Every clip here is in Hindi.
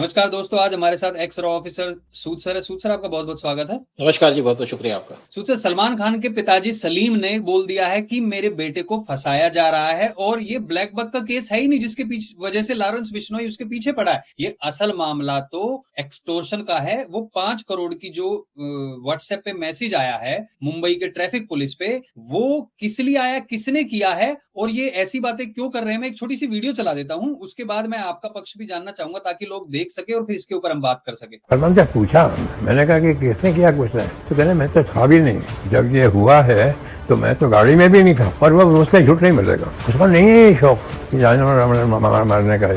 नमस्कार दोस्तों, आज हमारे साथ एक्स रॉ ऑफिसर सूद सर है। सूद सर, आपका बहुत बहुत स्वागत है। नमस्कार जी, बहुत बहुत शुक्रिया आपका। सूद सर, सलमान खान के पिताजी सलीम ने बोल दिया है कि मेरे बेटे को फंसाया जा रहा है और ये ब्लैक बक का केस है ही नहीं जिसके पीछे वजह से लॉरेंस बिश्नोई उसके पीछे पड़ा है। ये असल मामला तो एक्सटोर्शन का है। वो 5 करोड़ की जो व्हाट्सएप पे मैसेज आया है मुंबई के ट्रैफिक पुलिस पे, वो किस लिए आया, किसने किया है और ये ऐसी बातें क्यों कर रहे हैं। मैं एक छोटी सी वीडियो चला देता हूं, उसके बाद मैं आपका पक्ष भी जानना चाहूंगा ताकि लोग देख सके और फिर इसके ऊपर हम बात कर सके। सलमान से पूछा, मैंने कहा कि किसने किया, कुछ नहीं। तो कहने मैं तो था भी नहीं जब ये हुआ है, तो मैं तो गाड़ी में भी नहीं था। और वो मुझसे झूठ नहीं मिलेगा, उसका नहीं है ये शौक कि जानवर मारने का।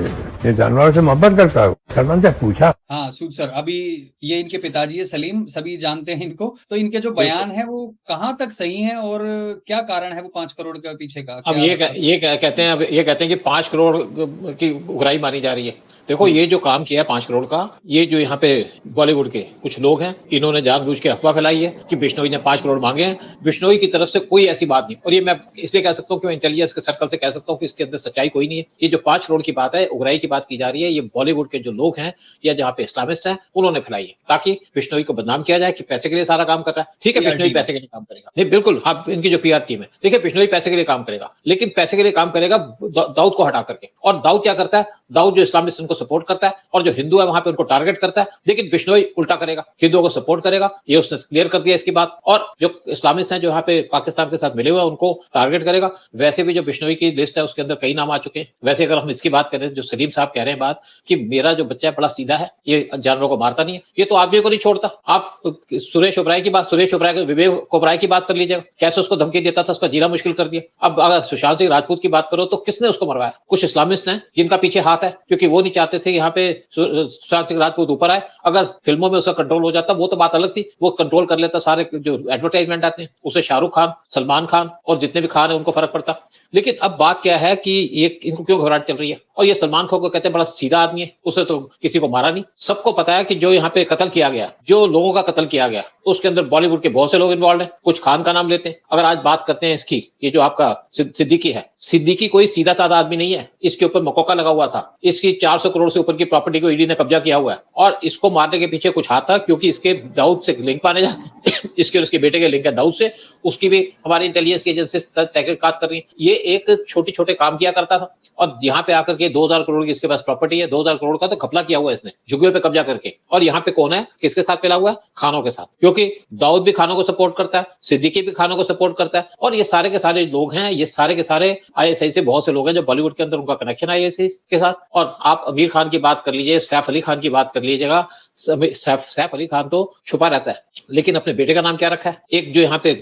ये जानवरों से मोहब्बत करता है। सलमान से पूछा। हाँ सूद सर, अभी ये इनके पिताजी है सलीम, सभी जानते हैं इनको। तो इनके जो बयान है वो कहाँ तक सही है और क्या कारण है वो 5 करोड़ के पीछे का? अब कहते हैं, ये कहते हैं कि 5 करोड़ की उगराही मानी जा रही है। देखो, ये जो काम किया है 5 करोड़ का, ये जो यहाँ पे बॉलीवुड के कुछ लोग हैं, इन्होंने जानबूझ के अफवाह फैलाई है कि बिश्नोई ने 5 करोड़ मांगे हैं। बिश्नोई की तरफ से कोई ऐसी बात नहीं। और ये मैं इसलिए कह सकता हूँ कि मैं इंटेलिजेंस के सर्कल से कह सकता हूँ कि इसके अंदर सच्चाई कोई नहीं है। ये जो 5 करोड़ की बात है, उगराही की बात की जा रही है, ये बॉलीवुड के जो लोग हैं या जहाँ पे इस्लामिस्ट हैं उन्होंने फैलाई है, ताकि बिश्नोई को बदनाम किया जाए कि पैसे के लिए सारा काम कर रहा है। ठीक है, बिश्नोई पैसे के लिए काम करेगा, नहीं बिल्कुल, हाँ, इनकी जो पीआर टीम है, देखिए बिश्नोई पैसे के लिए काम करेगा, लेकिन पैसे के लिए काम करेगा दाऊद को हटा करके। और दाऊद क्या करता है? दाऊद जो इस्लामिस्ट को सपोर्ट करता है और जो हिंदू है वहां पे उनको टारगेट करता है। लेकिन बिश्नोई उल्टा करेगा, हिंदुओं को सपोर्ट करेगा। ये उसने क्लियर कर दिया इसकी बात। और जो इस्लामिस्ट हैं जो यहाँ पे पाकिस्तान के साथ मिले हुए हैं उनको टारगेट करेगा। वैसे भी जो बिश्नोई की लिस्ट है उसके अंदर कई नाम आ चुके हैं। वैसे अगर हम इसकी बात करें, जो सलीम साहब कह रहे हैं बात कि मेरा जो बच्चा है बड़ा सीधा है, ये जानवरों को मारता नहीं है, ये तो आदमी को नहीं छोड़ता। आप सुरेश ओबराय की बात, विवेक ओबराय की बात कर लीजिएगा, कैसे उसको धमकी देता था, उसका जीना मुश्किल कर दिया। अब अगर सुशांत सिंह राजपूत की बात करो तो किसने उसको मरवाया? कुछ इस्लामिस्ट हैं जिनका पीछे हाथ है, क्योंकि वो नहीं चाहते थे यहाँ पे सुशांत सिंह राजपूत ऊपर आए। अगर फिल्मों में उसका कंट्रोल हो जाता वो तो बात अलग थी, वो कंट्रोल कर लेता सारे जो एडवर्टाइजमेंट आते हैं, उसे शाहरुख खान, सलमान खान और जितने भी खान है उनको फर्क पड़ता। लेकिन अब बात क्या है कि ये इनको क्यों घबराहट चल रही है? और ये सलमान खान को कहते हैं बड़ा सीधा आदमी है, उसे तो किसी को मारा नहीं। सबको पता है कि जो यहाँ पे कत्ल किया गया, जो लोगों का कत्ल किया गया, उसके अंदर बॉलीवुड के बहुत से लोग इन्वॉल्व हैं। कुछ खान का नाम लेते हैं। अगर आज बात करते हैं इसकी, ये जो आपका सिद्दीकी है, सिद्दीकी कोई सीधा साधा आदमी नहीं है। इसके ऊपर मकोका लगा हुआ था। इसकी 400 करोड़ से ऊपर की प्रॉपर्टी को ईडी ने कब्जा किया हुआ है और इसको मारने के पीछे कुछ हाथ था, क्योंकि इसके दाऊद से लिंक पाने जाते इसके और उसके बेटे के लिंक है दाऊद से। उसकी भी हमारी इंटेलिजेंस की एजेंसी तहकीकात कर रही है। ये एक छोटे छोटे काम किया करता था और यहाँ पे आकर के 2000 करोड़ की इसके पास प्रॉपर्टी है। 2000 करोड़ का तो घपला किया हुआ है इसने, झुग्गियों पे कब्जा करके। और यहाँ पे कौन है, किसके साथ मिला हुआ है? खानों के साथ, क्योंकि दाऊद भी खानों को सपोर्ट करता है, सिद्दीकी भी खानों को सपोर्ट करता है। और ये सारे के सारे लोग हैं, ये सारे के सारे आईएसआई से बहुत से लोग हैं जो बॉलीवुड के अंदर उनका कनेक्शन है आईएसआई के साथ। और आप आमिर खान की बात कर लीजिए, सैफ अली खान की बात कर लीजिएगा। सैफ अली खान तो छुपा रहता है, लेकिन अपने बेटे का नाम क्या रखा है? एक जो यहाँ पे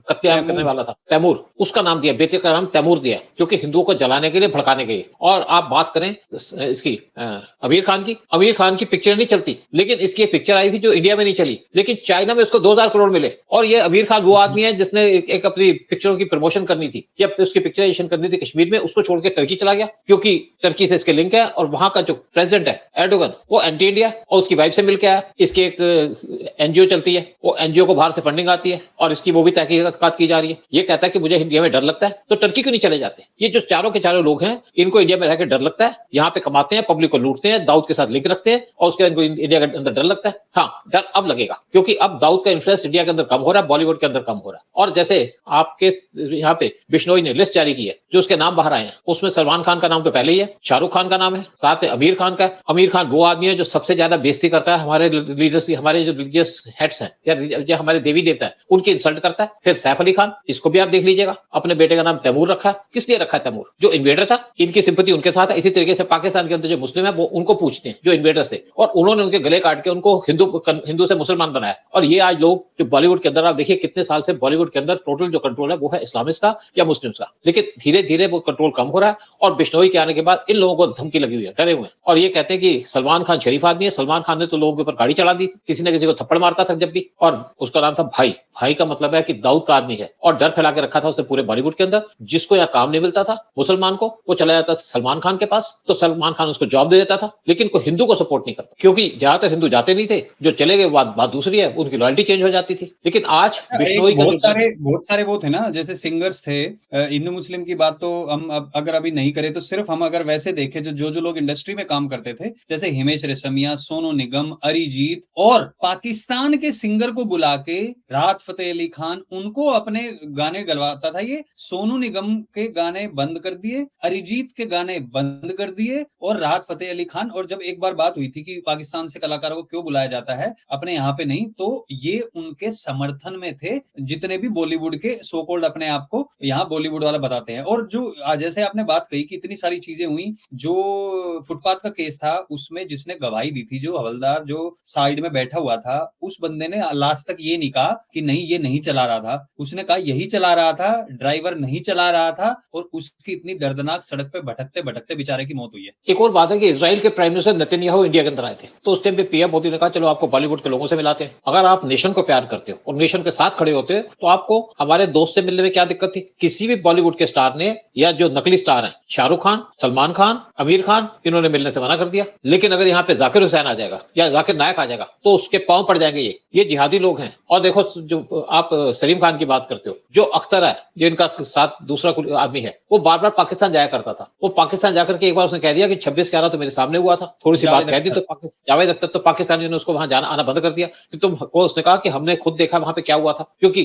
कत्लेआम करने वाला था, तैमूर, उसका नाम दिया, बेटे का नाम तैमूर दिया, क्योंकि हिंदुओं को जलाने के लिए, भड़काने के लिए। और आप बात करें इसकी आमिर खान की पिक्चर नहीं चलती, लेकिन इसकी एक पिक्चर आई थी जो इंडिया में नहीं चली, लेकिन चाइना में उसको 2000 करोड़ मिले। और ये आमिर खान वो आदमी है जिसने एक अपनी पिक्चरों की प्रमोशन करनी थी या उसकी पिक्चराइजेशन करनी थी कश्मीर में, उसको छोड़ के टर्की चला गया, क्योंकि टर्की से इसके लिंक है। और वहां का जो प्रेसिडेंट है एर्डोगन, वो एंटी इंडिया और उसकी वाइफ से मिलकर आया। इसकी एक एनजीओ चलती है, वो एनजीओ को बाहर से फंडिंग आती है और इसकी वो भी तहकीकात की जा रही है। ये कहता है कि मुझे इंडिया में डर लगता है, तो टर्की क्यों नहीं चले जाते? ये जो चारों के चारों लोग हैं, इनको इंडिया में रहकर डर लगता है, यहाँ पे कमाते हैं, पब्लिक को लूटते हैं, दाऊद के साथ लिंक रखते हैं और उसके इनको इंडिया के अंदर डर लगता है। हाँ, डर अब लगेगा, क्योंकि अब दाऊद का इंफ्लुएंस इंडिया के अंदर कम हो रहा है, बॉलीवुड के अंदर कम हो रहा है। और जैसे आपके यहाँ पे बिश्नोई ने लिस्ट जारी की है, जो उसके नाम बाहर आए हैं, उसमें सलमान खान का नाम तो पहले ही है, शाहरुख खान का नाम है, साथ में आमिर खान का। आमिर खान वो आदमी है जो सबसे ज्यादा बेइज्जती करता है हमारे लीडर्स की, हमारे जो रिलीजियस हेड्स हैं या जो हमारे देवी देवता है उनकी इंसल्ट करता है। फिर सैफ अली खान, इसको भी आप देख लीजिएगा, अपने बेटे का नाम तैमूर रखा है। किस लिए रखा है तैमूर? जो इन्वेडर था, इनकी सिंपैथी उनके साथ है। इसी तरीके से पाकिस्तान के अंदर जो मुस्लिम है वो उनको पूछते हैं, जो इन्वेडर्स थे, और उन्होंने उनके गले काट के उनको हिंदू से मुसलमान बनाया। और ये आज लोग जो बॉलीवुड के अंदर, आप देखिए कितने साल से बॉलीवुड के अंदर टोटल जो कंट्रोल है वो है इस्लामिस्ट का या मुस्लिम का, लेकिन धीरे धीरे वो कंट्रोल कम हो रहा है। और बिश्नोई के आने के बाद इन लोगों को धमकी लगी हुई है, डरे हुए हैं। और ये कहते हैं कि सलमान खान शरीफ आदमी है। सलमान खान ने तो लोगों के ऊपर गाड़ी चला दी, किसी न किसी को थप्पड़ मारता था जब भी, और उसका नाम था भाई। भाई का मतलब है कि दाऊद का आदमी है, और डर फैला के रखा था उसने पूरे बॉलीवुड के अंदर। जिसको यहाँ काम नहीं मिलता था मुसलमान को, वो चला जाता था सलमान खान के पास, तो सलमान खान उसको जॉब दे देता था, लेकिन कोई हिंदू को सपोर्ट नहीं करता, क्योंकि ज्यादातर हिंदू जाते नहीं थे, जो चले गए बात दूसरी है, उनकी लॉयल्टी चेंज हो जाती थी। लेकिन आज बिश्नोई का बहुत सारे वो थे ना, जैसे सिंगर्स थे। हिंदू मुस्लिम की बात तो हम अगर अभी नहीं करें तो सिर्फ हम अगर वैसे देखें जो लोग इंडस्ट्री में काम करते थे, जैसे हिमेश रेशमिया, सोनू निगम, अरिजीत, और पाकिस्तान के सिंगर को बुला के राहत फतेह अली खान उनको अपने गाने गलवाता था। ये सोनू निगम के गाने बंद कर दिए, अरिजीत के गाने बंद कर दिए, और राहत फतेह अली खान। और जब एक बार बात हुई थी कि पाकिस्तान से कलाकारों को क्यों बुलाया जाता है अपने यहाँ पे नहीं, तो ये उनके समर्थन में थे, जितने भी बॉलीवुड के सो कॉल्ड अपने आप को यहाँ बॉलीवुड वाला बताते हैं। और जो जैसे आपने बात कही कि इतनी सारी चीजें हुई, जो फुटपाथ का केस था उसमें जिसने गवाही दी थी, जो हवलदार जो साइड में बैठा हुआ था, उस बंदे ने लास्ट तक ये नहीं कहा कि नहीं ये नहीं चला रहा था, उसने कहा यही चला रहा था, ड्राइवर नहीं चला रहा था, और उसकी इतनी दर्दनाक सड़क पे भटकते भटकते बेचारे की मौत हुई है। एक और बात है कि इजराइल के प्राइम मिनिस्टर नेतन्याहू इंडिया के अंदर आए थे, तो उस टाइम पे पीएम मोदी ने कहा चलो आपको बॉलीवुड के लोगों से मिलाते हैं। अगर आप नेशन को प्यार करते हो और नेशन के साथ खड़े होते हो, तो आपको हमारे दोस्त से मिलने में क्या दिक्कत थी। किसी भी बॉलीवुड के स्टार ने, या जो नकली स्टार हैं, शाहरुख खान, सलमान खान, आमिर खान, इन्होंने मिलने से मना कर दिया। लेकिन अगर यहाँ पे जाकिर हुसैन आ जाएगा या जाकिर नायक आ जाएगा, तो उसके पांव पड़ जाएंगे। ये जिहादी लोग हैं। और देखो, जो आप सलीम खान की बात करते हो, जो अख्तर है, जो इनका साथ दूसरा आदमी है, वो बार बार पाकिस्तान जाया करता था। वो पाकिस्तान जाकर के एक बार उसने कह दिया कि 26/11 तो मेरे सामने हुआ था, थोड़ी सी बात कह दी, तो जावेद अख्तर, तो पाकिस्तानियों ने उसको वहां जाना आना बंद कर दिया कि तुमको। उसने कहा कि हमने खुद देखा वहां पे क्या हुआ था, क्योंकि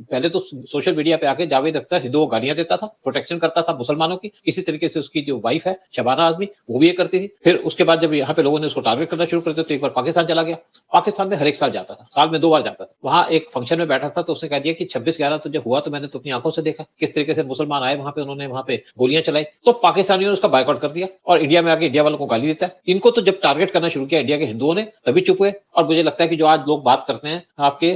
पहले तो सोशल मीडिया पे आके जावेद अख्तर हिंदुओं को गालियां देता था, प्रोटेक्शन करता था मुसलमानों की। इसी तरीके से उसकी जो वाइफ है शबाना आजमी, वो भी ये करती थी। फिर उसके बाद जब यहाँ पे लोगों ने उसको टारगेट करना शुरू कर दिया, तो एक बार पाकिस्तान चला गया। पाकिस्तान में हर एक साल जाता था, साल में 2 बार जाता था। वहां एक फंक्शन में बैठा था, तो उसने कह दिया कि 26/11 तो जब हुआ तो मैंने तो अपनी आंखों से देखा किस तरीके से मुसलमान आए वहां पे, उन्होंने वहां पे गोलियां चलाई। तो पाकिस्तानियों ने उसका बायकॉट कर दिया, और इंडिया में आके इंडिया वालों को गाली देता है। इनको तो जब टारगेट करना शुरू किया इंडिया के हिंदुओं ने, तभी चुप हुए। और मुझे लगता है कि जो आज लोग बात करते हैं आपके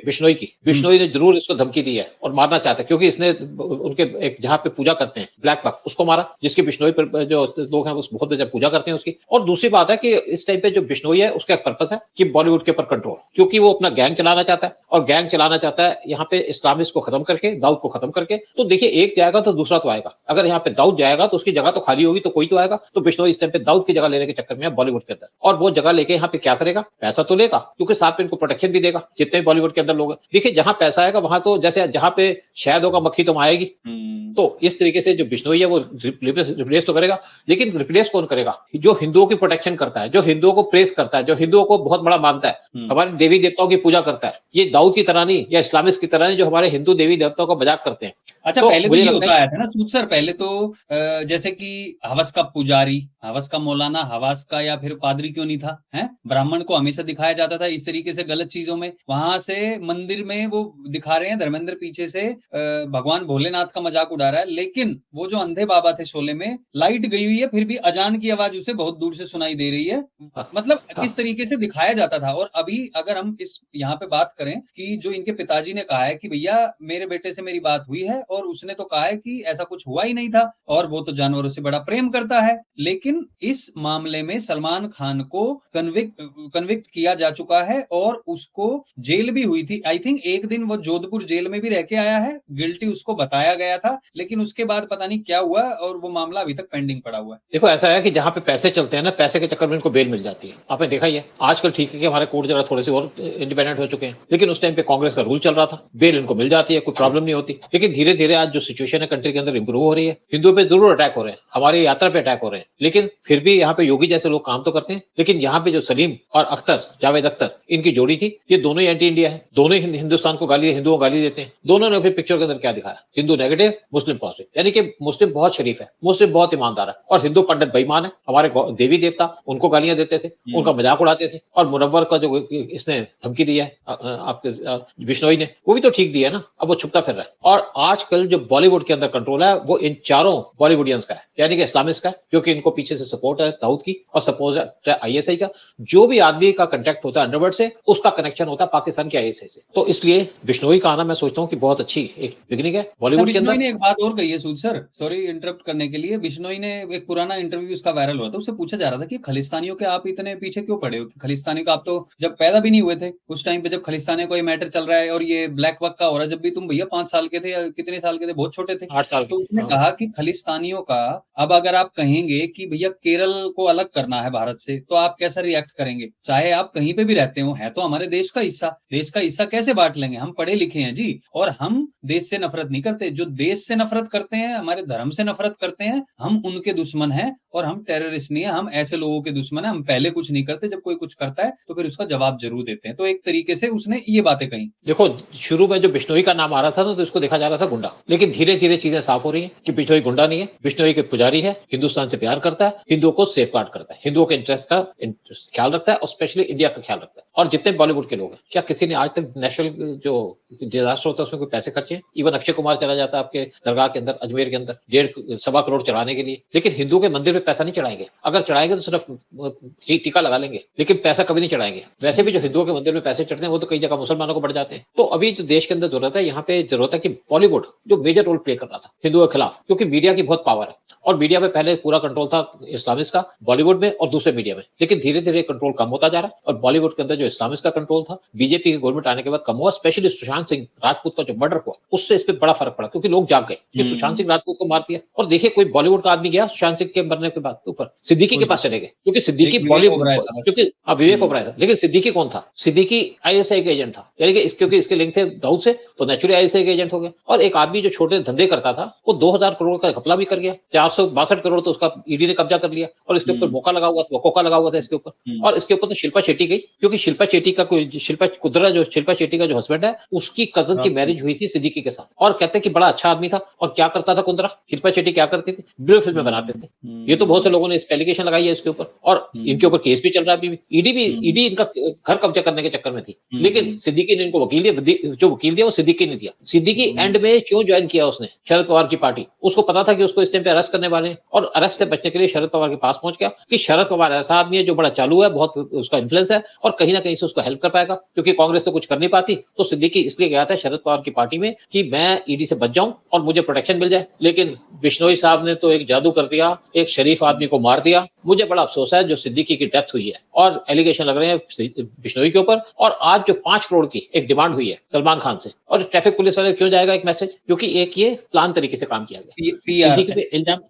बिश्नोई की, बिश्नोई ने जरूर इसको धमकी दी है और मारना चाहता है, क्योंकि इसने उनके एक जहां पे पूजा करते हैं ब्लैक बक, उसको मारा, जिसकी बिश्नोई पर जो लोग हैं उस बहुत जब पूजा करते हैं उसकी। और दूसरी बात है कि इस टाइम पे जो बिश्नोई है उसका एक पर्पस है कि बॉलीवुड के ऊपर कंट्रोल, क्योंकि वो अपना गैंग चलाना चाहता है, और गैंग चलाना चाहता है यहाँ पे इस्लामिस्ट को खत्म करके, दाऊद को खत्म करके। तो देखिए, एक जाएगा तो दूसरा तो आएगा। अगर यहाँ पे दाऊद जाएगा तो उसकी जगह तो खाली होगी, तो कोई तो आएगा। तो बिश्नोई इस टाइम पे दाऊद की जगह लेने के चक्कर में है बॉलीवुड के अंदर, और वो जगह लेके यहाँ पे क्या करेगा, पैसा तो लेगा, क्योंकि साथ में इनको प्रोटेक्शन भी देगा जितने बॉलीवुड के अंदर लोग हैं। देखिए, जहां पैसा आएगा वहां तो, जैसे जहां पे शहद होगा मक्खी तो आएगी। तो इस तरीके से जो बिश्नोई है वो रिप्लेस तो करेगा, लेकिन रिप्लेस कौन करेगा? जो हिंदुओं की प्रोटेक्शन करता है, जो हिंदुओं को प्रेस करता है, जो हिंदुओं को बहुत बड़ा मानता है, हमारे देवी देवताओं की पूजा करता है। ये दाऊद की तरह नहीं, या इस्लामिस्ट की तरह नहीं, जो हमारे हिंदू देवी देवताओं का मजाक करते हैं। अच्छा, तो पहले तो ये होता आया था ना सूद सर, पहले तो जैसे कि हवस का पुजारी, हवस का मौलाना, हवस का या फिर पादरी क्यों नहीं था, हैं? ब्राह्मण को हमेशा दिखाया जाता था इस तरीके से गलत चीजों में। वहां से मंदिर में वो दिखा रहे हैं धर्मेंद्र पीछे से भगवान भोलेनाथ का मजाक उड़ा रहा है, लेकिन वो जो अंधे बाबा थे शोले में, लाइट गई हुई है, फिर भी अजान की आवाज उसे बहुत दूर से सुनाई दे रही है। मतलब किस तरीके से दिखाया जाता था। और अभी अगर हम इस यहाँ पे बात करें कि जो इनके पिताजी ने कहा है कि भैया मेरे बेटे से मेरी बात हुई है, और उसने तो कहा है कि ऐसा कुछ हुआ ही नहीं था, और वो तो जानवरों से बड़ा प्रेम करता है। लेकिन इस मामले में सलमान खान को कन्विक्ट किया जा चुका है, और उसको जेल भी हुई थी। आई थिंक एक दिन वो जोधपुर जेल में भी रह के आया है, गिल्टी उसको बताया गया था, लेकिन उसके बाद पता नहीं क्या हुआ, और वो मामला अभी तक पेंडिंग पड़ा हुआ है। देखो, ऐसा है कि जहां पे पैसे चलते हैं ना, पैसे के चक्कर में इनको बेल मिल जाती है। आपने देखा ही है। आजकल ठीक है कि हमारे कोर्ट जरा थोड़े से और इंडिपेंडेंट हो चुके हैं, लेकिन उस टाइम पे कांग्रेस का रूल चल रहा था, बेल इनको मिल जाती है, कोई प्रॉब्लम नहीं होती। लेकिन धीरे धीरे आज जो सिचुएशन है कंट्री के अंदर इंप्रूव हो रही है। हिंदुओं पे जरूर अटैक हो रहे हैं, हमारी यात्रा पे अटैक हो रहे हैं, लेकिन फिर भी यहाँ पे योगी जैसे लोग काम तो करते हैं। लेकिन यहाँ पे जो सलीम और अख्तर, जावेद अख्तर, इनकी जोड़ी थी, ये दोनों ही एंटी इंडिया है, दोनों ही हिंदुस्तान को गाली, हिंदुओं को गाली देते हैं। दोनों ने अपनी पिक्चर के अंदर क्या दिखाया, हिंदू नेगेटिव, मुस्लिम पॉजिटिव, यानी कि मुस्लिम बहुत शरीफ है, मुस्लिम बहुत ईमानदार है, और हिंदू पंडित बेईमान है, हमारे देवी देवता उनको गालियां देते थे, उनका मजाक उड़ाते थे। और मुनव्वर का जो इसने धमकी दी है आपके बिश्नोई ने, वो भी तो ठीक दिया है ना, अब वो छुपता फिर रहा है। और आजकल जो बॉलीवुड के अंदर कंट्रोल है वो इन चारों बॉलीवुडियंस का है, यानी कि इस्लामिस्ट का है, क्योंकि इनको पीछे से सपोर्ट है दाऊद की, और सपोर्ट है आईएसआई का। जो भी आदमी का कंटेक्ट होता है अंडरवर्ल्ड से, उसका कनेक्शन होता है पाकिस्तान के आईएसआई से। तो इसलिए बिश्नोई का आना मैं सोचता हूँ कि बहुत अच्छी एक बिगनिंग है बॉलीवुड के अंदर। बिश्नोई ने एक बात और कही है सूद सर, सॉरी इंटरप्ट करने के लिए। बिश्नोई ने एक पुराना इंटरव्यू उसका वायरल हुआ था, उससे पूछा जा रहा था कि खलिस्तानियों के आप इतने पीछे क्यों पड़े हो, खलिस्तानी का आप तो जब पैदा भी नहीं हुए थे, उस टाइम पे जब खलिस्तानियों कोई मैटर चल रहा है और ये ब्लैक बक का हो रहा है, जब भी तुम भैया 5 साल के थे या कितने साल के थे, बहुत छोटे थे, 8 साल तो की। उसने हाँ। कहा कि खलिस्तानियों का अब अगर आप कहेंगे कि भैया केरल को अलग करना है भारत से, तो आप कैसा रिएक्ट करेंगे? चाहे आप कहीं पे भी रहते हो, है तो हमारे देश का हिस्सा, देश का हिस्सा कैसे बांट लेंगे? हम पढ़े लिखे हैं जी, और हम देश से नफरत नहीं करते। जो देश से नफरत करते हैं, हमारे धर्म से नफरत करते हैं, हम उनके दुश्मन हैं, और हम टेररिस्ट नहीं है, हम ऐसे लोगों के दुश्मन है। हम पहले कुछ नहीं करते, जब कोई कुछ करता है तो फिर उसका जवाब जरूर देते हैं। तो एक तरीके से उसने ये बातें कही। देखो, शुरू में जो बिश्नोई का नाम आ रहा था ना, तो इसको देखा जा रहा था गुंडा, लेकिन धीरे धीरे चीजें साफ हो रही है कि बिश्नोई गुंडा नहीं है, बिश्नोई के पुजारी है, हिंदुस्तान से प्यार करता है, हिंदुओं को सेफ गार्ड करता है, हिंदुओं के इंटरेस्ट का ख्याल रखता है, और स्पेशली इंडिया का ख्याल रखता है। और जितने बॉलीवुड के लोग हैं, क्या किसी ने आज तक नेशनल जो डिजास्टर होता है उसमें कोई पैसे खर्चे हैं? इवन अक्षय कुमार चला जाता है आपके दरगाह के अंदर, अजमेर के अंदर 1.5-1.25 करोड़ चढ़ाने के लिए, लेकिन हिंदुओं के मंदिर में पैसा नहीं चढ़ाएंगे। अगर चढ़ाएंगे तो सिर्फ टीका लगा लेंगे, लेकिन पैसा कभी नहीं चढ़ाएंगे। वैसे भी जो हिंदुओं के मंदिर में पैसे चढ़ते हैं वो तो कई जगह मुसलमानों को बढ़ जाते हैं। तो अभी जो देश के अंदर जरूरत है, यहाँ पे जरूरत है कि बॉलीवुड जो मेजर रोल प्ले कर रहा था हिंदुओं के खिलाफ, क्योंकि मीडिया की बहुत पावर है, और मीडिया में पहले पूरा कंट्रोल था इस्लामिस्ट का बॉलीवुड में और दूसरे मीडिया में, लेकिन धीरे धीरे कंट्रोल कम होता जा रहा है, और बॉलीवुड के अंदर जो इस्लामिस्ट का कंट्रोल था बीजेपी की गवर्नमेंट आने के बाद कम हुआ। स्पेशली सुशांत सिंह राजपूत का जो मर्डर हुआ, उससे इस पर बड़ा फर्क पड़ा, क्योंकि लोग जाग गए कि सुशांत सिंह राजपूत को मार दिया। और देखिए, कोई बॉलीवुड का आदमी गया सुशांत सिंह के मरने के बाद ऊपर सिद्दीकी के पास चले गए, क्योंकि सिद्दीकी बॉलीवुड, क्योंकि विवेक ओबराय था, लेकिन सिद्दीकी कौन था? सिद्दीकी आईएसआई का एजेंट था, यानी कि क्योंकि इसके लिंक थे दाऊद से, तो नेचुरली आईएसआई का एजेंट हो गया। और एक आदमी जो छोटे धंधे करता था, वो 2000 करोड़ का घपला भी कर गया, 462 करोड़ तो उसका ईडी ने कब्जा कर लिया, और इसके ऊपर मौका लगा हुआ था, कोका लगा हुआ था इसके ऊपर। और इसके ऊपर तो शिल्पा शेट्टी गई, क्योंकि शिल्पा शेट्टी का शिल्पा शेट्टी का जो हस्बैंड है, उसकी कजन की मैरिज हुई थी सिद्दीकी के साथ, और कहते हैं कि बड़ा अच्छा आदमी था। और क्या करता था कुंद्रा? शिल्पा शेट्टी क्या करती थी? वीडियो फिल्में बनाते थे। ये तो बहुत से लोगों ने इस एलिगेशन लगाई है इसके ऊपर, और इनके ऊपर केस भी चल रहा है। ईडी इनका घर कब्जा करने के चक्कर में थी, लेकिन सिद्दीकी ने इनको वकील दिया, जो वकील दिया वो सिद्दीकी ने दिया। सिद्दीकी एंड में क्यों ज्वाइन किया उसने? शरद पवार की पार्टी। उसको पता था कि उसको इस टाइम पे अरेस्ट करने वाले हैं, और अरेस्ट से बचने के लिए शरद पवार के पास पहुंच गया कि शरद पवार ऐसा आदमी है जो बड़ा चालू है, बहुत उसका इन्फ्लुएंस है, और कहीं ना कहीं से उसको हेल्प कर पाएगा, क्योंकि कांग्रेस तो कुछ कर नहीं पाती। तो सिद्दीकी इसलिए गया था शरद पवार की पार्टी में कि मैं ईडी से बच जाऊं और मुझे प्रोटेक्शन मिल जाए। लेकिन बिश्नोई साहब ने तो एक जादू कर दिया, एक शरीफ आदमी को मार दिया। मुझे बड़ा अफसोस है जो सिद्दीकी की डेथ हुई है, और एलिगेशन लग रहे हैं बिश्नोई के ऊपर। और आज जो 5 करोड़ की एक डिमांड हुई है सलमान खान से, और ट्रैफिक पुलिस वाले क्यों जाएगा एक मैसेज? क्योंकि एक ये प्लान तरीके से काम किया गया, सिद्दीकी पे इल्जाम।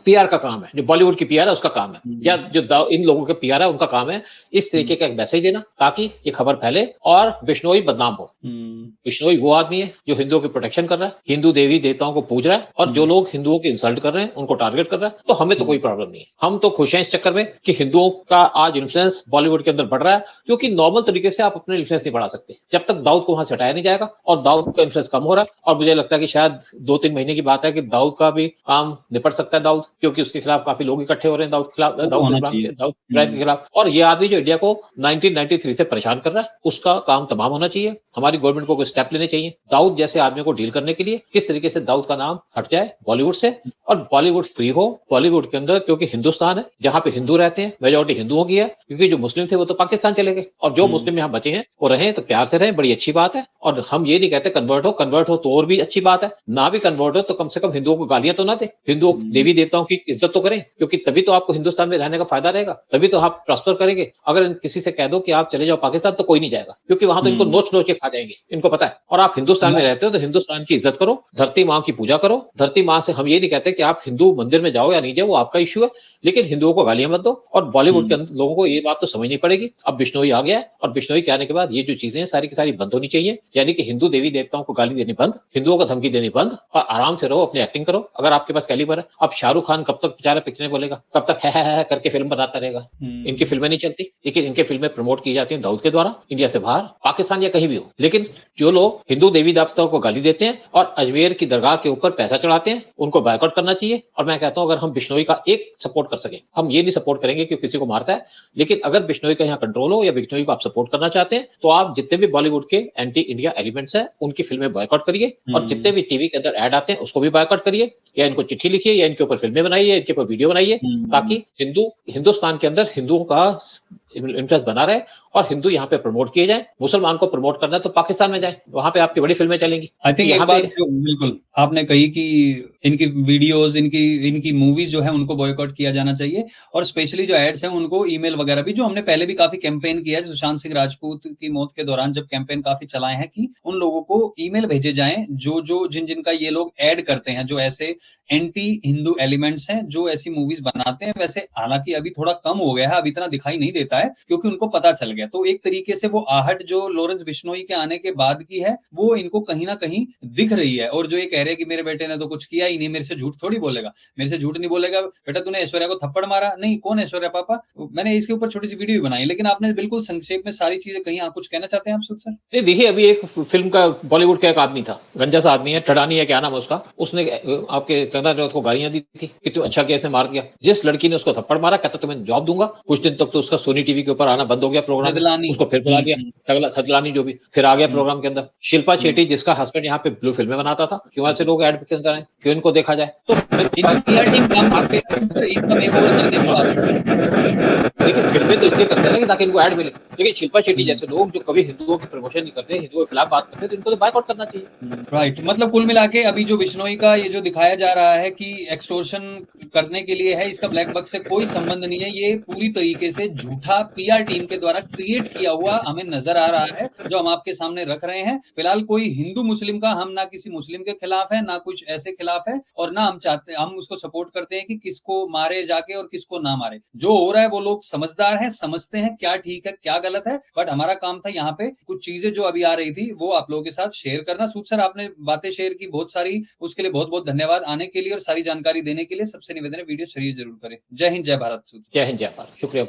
पीआर का काम है, जो बॉलीवुड की पीआर है उसका काम है, या जो इन लोगों के पीआर है उनका काम है इस तरीके का एक मैसेज देना, ताकि ये खबर फैले और बिश्नोई बदनाम हो। बिश्नोई वो आदमी है जो हिंदुओं की प्रोटेक्शन कर रहा है, हिंदू देवी देवताओं को पूज रहा है, और जो लोग हिंदुओं की इंसल्ट कर रहे हैं उनको टारगेट कर रहा है। तो हमें तो कोई प्रॉब्लम नहीं है, हम तो खुश हैं इस चक्कर में कि हिंदुओं का आज इन्फ्लुएंस बॉलीवुड के अंदर बढ़ रहा है, क्योंकि नॉर्मल तरीके से आप अपने इन्फ्लुएंस नहीं बढ़ा सकते जब तक दाऊद को वहां से हटाया नहीं जाएगा, और दाऊद का इन्फ्लुएंस कम हो रहा है। और मुझे लगता है कि शायद 2-3 महीने की बात है कि दाऊद का भी काम निपट सकता है दाऊद, क्योंकि उसके खिलाफ काफी लोग इकट्ठे हो रहे हैं दाऊद इब्राहिम के खिलाफ। और ये आदमी जो इंडिया को 1993 से परेशान कर रहा है, उसका काम तमाम होना चाहिए। हमारी गवर्नमेंट को कोई स्टेप लेने चाहिए दाऊद जैसे आदमी को डील करने के लिए, किस तरीके से दाऊद का नाम हट जाए बॉलीवुड से, और बॉलीवुड फ्री हो बॉलीवुड के अंदर, क्योंकि हिंदुस्तान है जहां पे हिंदू रहते हैं, मेजोरिटी हिंदुओं की है, क्योंकि जो मुस्लिम थे वो तो पाकिस्तान चले गए, और जो मुस्लिम यहाँ बचे हैं वो रहे तो प्यार से रहे, बड़ी अच्छी बात है। और हम ये नहीं कहते कन्वर्ट हो तो और भी अच्छी बात है, ना भी कन्वर्ट हो तो कम से कम हिंदुओं को गालियां तो ना दे, हिंदुओं देवी देवताओं की इज्जत तो करें, क्योंकि तभी तो आपको हिंदुस्तान में रहने का फायदा रहेगा, तभी तो आप प्रॉस्पर करेंगे। अगर किसी से कह दो कि आप चले जाओ पाकिस्तान, तो कोई नहीं जाएगा, क्योंकि वहां तो इनको नोच के खा जाएंगे, इनको पता है। और आप हिंदुस्तान में रहते हो तो हिंदुस्तान की इज्जत करो, धरती माँ की पूजा करो। धरती माँ से हम ये नहीं कहते कि आप हिंदू मंदिर में जाओ या नहीं जाओ, वो आपका इश्यू है, लेकिन हिंदुओं को गालियां मत दो। और बॉलीवुड के लोगों को ये बात तो समझनी पड़ेगी। अब बिश्नोई आ गया है, और बिश्नोई के आने के बाद ये जो चीजें हैं सारी की सारी बंद होनी चाहिए, यानी कि हिंदू देवी देवताओं को गाली देनी बंद, हिंदुओं को धमकी देनी बंद, और आराम से रहो, अपनी एक्टिंग करो। अगर आपके पास कैलिबर है, अब शाहरुख खान कब तक बेचारा पिक्चरें बोलेगा, कब तक है करके फिल्म बनाता रहेगा? इनकी फिल्में नहीं चलती, लेकिन इनके फिल्में प्रमोट की जाती हैं दाऊद के द्वारा, इंडिया से बाहर, पाकिस्तान या कहीं भी हो। लेकिन जो लोग हिंदू देवी देवताओं को गाली देते हैं और अजमेर की दरगाह के ऊपर पैसा चढ़ाते हैं, उनको बायकॉट करना चाहिए। और मैं कहता हूं अगर हम बिश्नोई का एक सपोर्ट कर सके, हम ये नहीं सपोर्ट करेंगे कि किसी को मारता है, लेकिन अगर बिश्नोई का यहाँ कंट्रोल हो या बिश्नोई को आप सपोर्ट करना चाहते हैं, तो आप जितने भी बॉलीवुड के एंटी इंडिया एलिमेंट्स हैं उनकी फिल्में बायकॉट करिए, और जितने भी टीवी के अंदर ऐड आते हैं उसको भी बायकॉट करिए, या इनको चिट्ठी लिखिए, या इनके ऊपर फिल्में बनाइए, इनके ऊपर वीडियो बनाइए, ताकि हिंदुस्तान के अंदर हिंदुओं का इंटरेस्ट बना रहे और हिंदू यहाँ पे प्रमोट किए जाए। मुसलमान को प्रमोट करना है तो पाकिस्तान में जाए, वहां पे आपकी बड़ी फिल्में चलेंगी। आई थिंक एक यहाँ बात पे जो बिल्कुल आपने कही कि इनकी वीडियोस, इनकी मूवीज जो है उनको बॉयकॉट किया जाना चाहिए, और स्पेशली जो एड्स हैं उनको ईमेल वगैरह भी, जो हमने पहले भी काफी कैंपेन किया है सुशांत सिंह राजपूत की मौत के दौरान, जब कैंपेन काफी चलाए हैं कि उन लोगों को ईमेल भेजे जाएं जो जिनका ये लोग ऐड करते हैं, जो ऐसे एंटी हिंदू एलिमेंट्स हैं जो ऐसी मूवीज बनाते हैं। वैसे हालांकि अभी थोड़ा कम हो गया है, अब इतना दिखाई नहीं देता है क्योंकि उनको पता चल गया। तो एक तरीके से वो आहट जो लॉरेंस बिश्नोई के आने के बाद की है वो इनको कहीं ना कहीं दिख रही है। और जो ये कह रहे हैं कि मेरे बेटे ने तो कुछ किया ही नहीं, मेरे से झूठ थोड़ी बोलेगा, मेरे से झूठ नहीं बोलेगा। बेटा तूने ऐश्वर्या को थप्पड़ मारा? नहीं। कौन ऐश्वर्या पापा? मैंने इसके ऊपर छोटी सी वीडियो भी बनाई, लेकिन आपने बिल्कुल संक्षेप में सारी चीजें कहीं। आप कुछ कहना चाहते हैं आप सुध सर? नहीं, देखिए अभी एक फिल्म का बॉलीवुड का एक आदमी था, गंजा सा आदमी है, ठडानी है क्या नाम है उसका, उसने आपके कंगना रनौत को गालियां दी थी कि तू अच्छा किया इसने मार दिया। जिस लड़की ने उसको थप्पड़ मारा कहता तुम्हें जॉब दूंगा, कुछ दिन तक तो उसका सोनी टीवी के ऊपर आना बंद हो गया प्रोग्राम, सदलानी। उसको फिर बुला लिया, सदलानी जो भी फिर आ गया प्रोग्राम के अंदर। शिल्पा शेट्टी जिसका हस्बैंड यहाँ पे ब्लू फिल्में बनाता था, क्यों ऐसे लोग एड के अंदर आए, क्यों इनको देखा जाए? तो इनकी PR टीम काम करती है सर, इनका मेकओवर करने के बाद। लेकिन फिल्में तो इसलिए करते हैं ताकि इनको ऐड मिले। लेकिन शिल्पा शेट्टी जैसे लोग जो कभी हिंदुओं की प्रमोशन नहीं करते, हिंदुओं के खिलाफ बात करते, तो इनको तो बायकॉट करना चाहिए। राइट। मतलब कुल मिला के अभी जो बिश्नोई का ये जो दिखाया जा रहा है कि एक्सटोर्शन करने के लिए है, इसका ब्लैक बक से कोई संबंध नहीं है। ये पूरी तरीके से झूठा PR टीम के द्वारा क्रिएट किया हुआ हमें नजर आ रहा है, जो हम आपके सामने रख रहे हैं। फिलहाल कोई हिंदू मुस्लिम का, हम ना किसी मुस्लिम के खिलाफ है ना कुछ ऐसे खिलाफ है, और ना हम उसको सपोर्ट करते हैं कि किसको मारे जाके और किसको ना मारे। जो हो रहा है वो लोग समझदार हैं, समझते हैं क्या ठीक है क्या गलत है। बट हमारा काम था यहाँ पे कुछ चीजें जो अभी आ रही थी वो आप लोगों के साथ शेयर करना। सूद सर आपने बातें शेयर की बहुत सारी, उसके लिए बहुत बहुत धन्यवाद आने के लिए और सारी जानकारी देने के लिए। सबसे निवेदन है वीडियो शेयर जरूर करें। जय हिंद जय भारत। सूद, जय हिंद जय भारत, शुक्रिया।